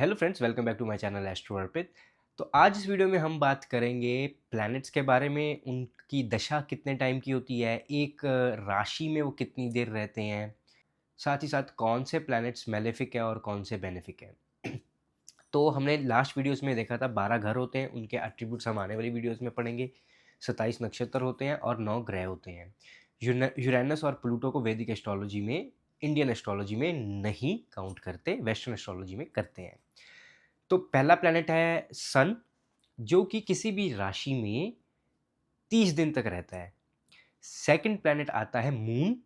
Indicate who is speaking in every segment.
Speaker 1: Hello friends, welcome back to my channel astro Arpit. तो आज इस वीडियो में हम बात करेंगे प्लैनेट्स के बारे में। उनकी दशा कितने टाइम की होती है, एक राशि में वो कितनी देर रहते हैं, साथ ही साथ कौन से प्लैनेट्स मेलेफिक है और कौन से बेनिफिक है। तो हमने लास्ट वीडियोस में देखा था 12 घर होते हैं, उनके एट्रीब्यूट्स हम आने वाली वीडियोस में पढ़ेंगे। 27 नक्षत्र होते हैं और 9 ग्रह होते हैं। यूरेनस और प्लूटो को वैदिक एस्ट्रोलॉजी में, इंडियन एस्ट्रोलॉजी में नहीं काउंट करते, वेस्टर्न एस्ट्रोलॉजी में करते हैं। तो पहला प्लैनेट है सन, जो कि किसी भी राशि में 30 दिन तक रहता है। सेकंड प्लैनेट आता है मून,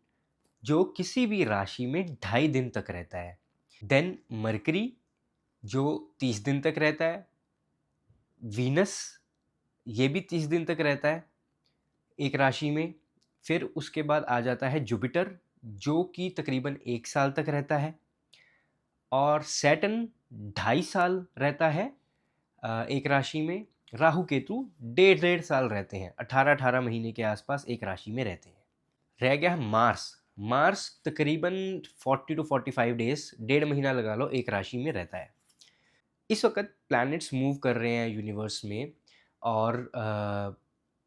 Speaker 1: जो किसी भी राशि में 2.5 दिन तक रहता है। देन मरकरी, जो 30 दिन तक रहता है। वीनस, ये भी 30 दिन तक रहता है एक राशि में। फिर उसके बाद आ जाता है जुपिटर, जो कि तकरीबन 1 साल तक रहता है। और सैटर्न 2.5 साल रहता है एक राशि में। राहु केतु 1.5 साल रहते हैं, 18-18 महीने के आसपास एक राशि में रहते हैं। रह गया है मार्स। मार्स तकरीबन 40 to 45 डेज, 1.5 महीना लगा लो, एक राशि में रहता है। इस वक्त प्लैनेट्स मूव कर रहे हैं यूनिवर्स में, और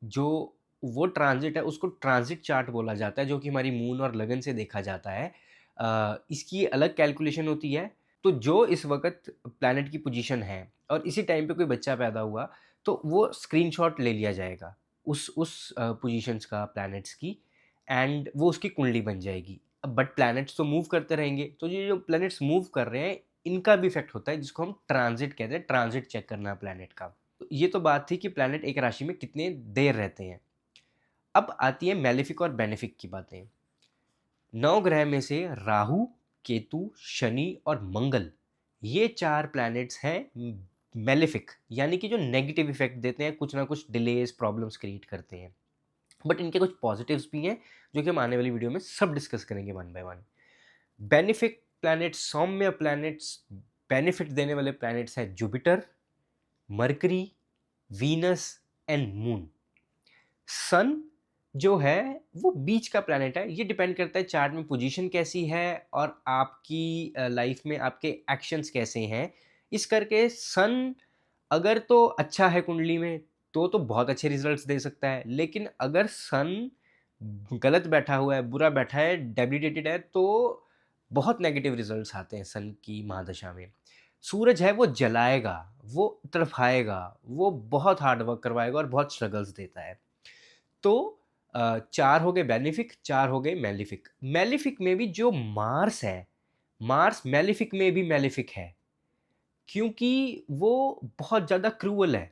Speaker 1: जो वो ट्रांजिट है उसको ट्रांजिट चार्ट बोला जाता है, जो कि हमारी मून और लगन से देखा जाता है। इसकी अलग कैलकुलेशन होती है। तो जो इस वक्त प्लैनेट की पोजीशन है और इसी टाइम पे कोई बच्चा पैदा हुआ, तो वो स्क्रीनशॉट ले लिया जाएगा उस पोजीशंस का, प्लैनेट्स की, एंड वो उसकी कुंडली बन जाएगी। अब बट प्लैनेट्स तो मूव करते रहेंगे, तो ये जो प्लैनेट्स मूव कर रहे हैं, इनका भी इफेक्ट होता है, जिसको हम ट्रांजिट कहते हैं। ट्रांजिट चेक करना प्लैनेट का। तो ये तो बात थी कि प्लैनेट एक राशि में कितने देर रहते हैं। अब आती है मेलेफिक और बेनिफिक की बातें। 9 ग्रह में से राहु, केतु, शनि और मंगल, ये 4 प्लैनेट्स हैं मेलेफिक, यानी कि जो नेगेटिव इफेक्ट देते हैं, कुछ ना कुछ डिलेज, प्रॉब्लम्स क्रिएट करते हैं। बट इनके कुछ पॉजिटिव्स भी हैं, जो कि हम आने वाली वीडियो में सब डिस्कस करेंगे one by one. Benefic planets, सौम्य प्लैनेट्स, बेनिफिट देने वाले प्लैनेट्स हैं Jupiter, Mercury, Venus and Moon. Sun जो है वो बीच का प्लैनेट है। ये डिपेंड करता है चार्ट में पोजीशन कैसी है और आपकी लाइफ में आपके एक्शंस कैसे हैं। इस करके सन अगर तो अच्छा है कुंडली में, तो बहुत अच्छे रिजल्ट्स दे सकता है। लेकिन अगर सन गलत बैठा हुआ है, बुरा बैठा है, डेबिलिटेटेड है, तो बहुत नेगेटिव रिजल्ट्स आते हैं सन की महादशा में। सूरज है वो जलाएगा, वो तड़फाएगा, वो बहुत हार्ड वर्क करवाएगा और बहुत स्ट्रगल्स देता है। तो 4 हो गए बेनिफिक, 4 हो गए मेलिफिक। मेलिफिक में भी जो मार्स है, मार्स मेलिफिक में भी मेलिफिक है, क्योंकि वो बहुत ज़्यादा क्रूअल है।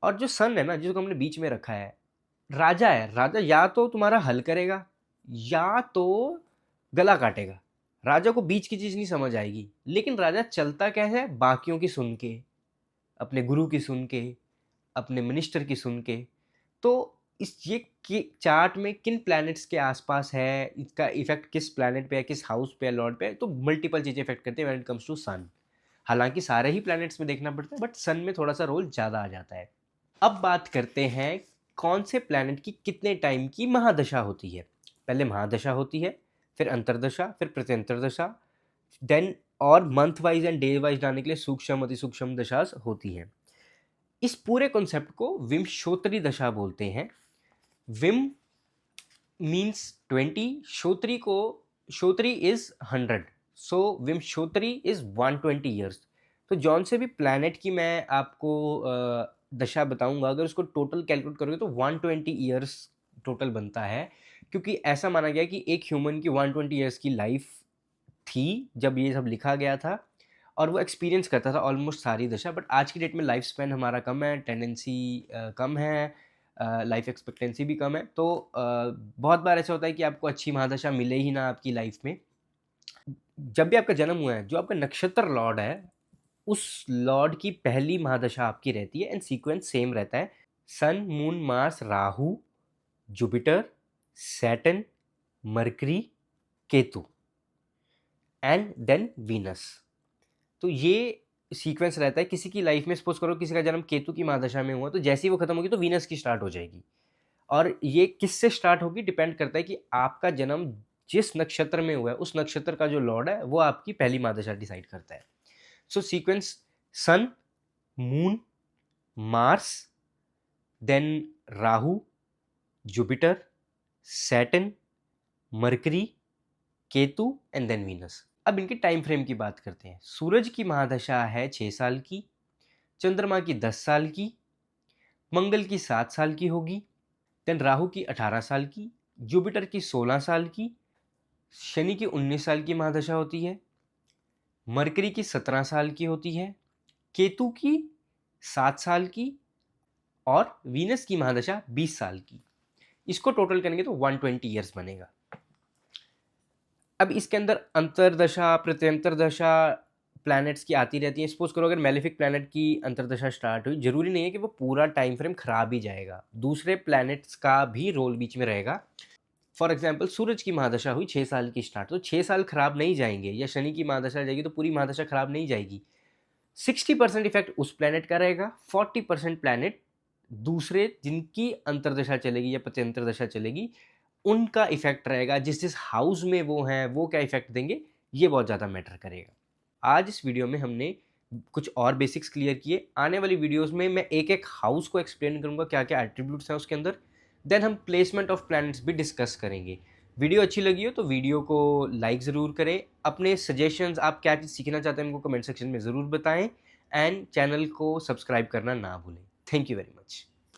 Speaker 1: और जो सन है ना, जिसको हमने बीच में रखा है, राजा है। राजा या तो तुम्हारा हल करेगा या तो गला काटेगा। राजा को बीच की चीज़ नहीं समझ आएगी। लेकिन राजा चलता कैसे है? बाकियों की सुन के, अपने गुरु की सुन के, अपने मिनिस्टर की सुन के। तो इस ये कि चार्ट में किन प्लैनेट्स के आसपास है, इसका इफेक्ट किस प्लैनेट पे है, किस हाउस पे है, लॉर्ड पे है, तो मल्टीपल चीज़ें इफेक्ट करते हैं व्हेन इट कम्स टू सन। हालांकि सारे ही प्लैनेट्स में देखना पड़ता है, बट सन में थोड़ा सा रोल ज़्यादा आ जाता है। अब बात करते हैं कौन से प्लैनेट की कितने टाइम की महादशा होती है। पहले महादशा होती है, फिर अंतरदशा, फिर प्रत्यंतर दशा, देन और month wise and day wise जाने के लिए सूक्ष्म, अति सूक्ष्म दशा होती हैं। इस पूरे कॉन्सेप्ट को विमशोत्तरी दशा बोलते हैं। विम मीन्स 20, श्रोत्री को, श्रोत्री इज 100, सो विमशोत्तरी इज 120 ईयर्स। तो जौन से भी प्लैनेट की मैं आपको दशा बताऊंगा, अगर उसको टोटल कैलकुलेट करोगे तो 120 ईयर्स टोटल बनता है। क्योंकि ऐसा माना गया कि एक ह्यूमन की 120 ईयर्स की लाइफ थी जब ये सब लिखा गया था, और वो एक्सपीरियंस करता था ऑलमोस्ट सारी दशा। बट आज की डेट में लाइफ स्पैन हमारा कम है, टेंडेंसी कम है, लाइफ एक्सपेक्टेंसी भी कम है। तो बहुत बार ऐसा होता है कि आपको अच्छी महादशा मिले ही ना आपकी लाइफ में। जब भी आपका जन्म हुआ है, जो आपका नक्षत्र लॉर्ड है, उस लॉर्ड की पहली महादशा आपकी रहती है, एंड सीक्वेंस सेम रहता है। Sun, Moon, Mars, Rahu, Jupiter, Saturn, Mercury, Ketu and then Venus. तो ये सीक्वेंस रहता है किसी की लाइफ में। सपोज करो किसी का जन्म केतु की महादशा में हुआ, तो जैसे ही वो खत्म होगी तो वीनस की स्टार्ट हो जाएगी। और ये किससे स्टार्ट होगी, डिपेंड करता है कि आपका जन्म जिस नक्षत्र में हुआ है, उस नक्षत्र का जो लॉर्ड है वो आपकी पहली महादशा डिसाइड करता है। So sequence Sun, Moon, Mars, then Rahu, Jupiter, Saturn, Mercury, Ketu and then Venus. अब इनके टाइम फ्रेम की बात करते हैं। सूरज की महादशा है 6 साल की, चंद्रमा की 10 साल की, मंगल की 7 साल की होगी, देन राहु की 18 साल की, जुपिटर की 16 साल की, शनि की 19 साल की महादशा होती है, मरकरी की 17 साल की होती है, केतु की 7 साल की और वीनस की महादशा 20 साल की। इसको टोटल करेंगे तो 120 ईयर्स बनेगा। अब इसके अंदर अंतरदशा, प्रत्यंतर दशा प्लैनेट्स की आती रहती हैं। सपोज करो अगर मेलेफिक प्लैनेट की अंतरदशा स्टार्ट हुई, जरूरी नहीं है कि वो पूरा टाइम फ्रेम खराब ही जाएगा, दूसरे प्लैनेट्स का भी रोल बीच में रहेगा। फॉर एग्जाम्पल सूरज की महादशा हुई 6 साल की स्टार्ट, तो 6 साल खराब नहीं जाएंगे, या शनि की महादशा जाएगी तो पूरी महादशा खराब नहीं जाएगी। 60% इफेक्ट उस प्लैनेट का रहेगा, 40% प्लैनेट दूसरे जिनकी अंतरदशा चलेगी या प्रत्यंतर दशा चलेगी उनका इफेक्ट रहेगा। जिस जिस हाउस में वो हैं वो क्या इफेक्ट देंगे, ये बहुत ज़्यादा मैटर करेगा। आज इस वीडियो में हमने कुछ और बेसिक्स क्लियर किए। आने वाली वीडियोस में मैं एक एक हाउस को एक्सप्लेन करूंगा, क्या क्या एट्रीब्यूट्स हैं उसके अंदर। देन हम प्लेसमेंट ऑफ प्लैनेट्स भी डिस्कस करेंगे। वीडियो अच्छी लगी हो तो वीडियो को लाइक ज़रूर करें। अपने सजेशंस, आप क्या चीज़ सीखना चाहते हैं हमको कमेंट सेक्शन में ज़रूर बताएं, एंड चैनल को सब्सक्राइब करना ना भूलें। Thank you very much.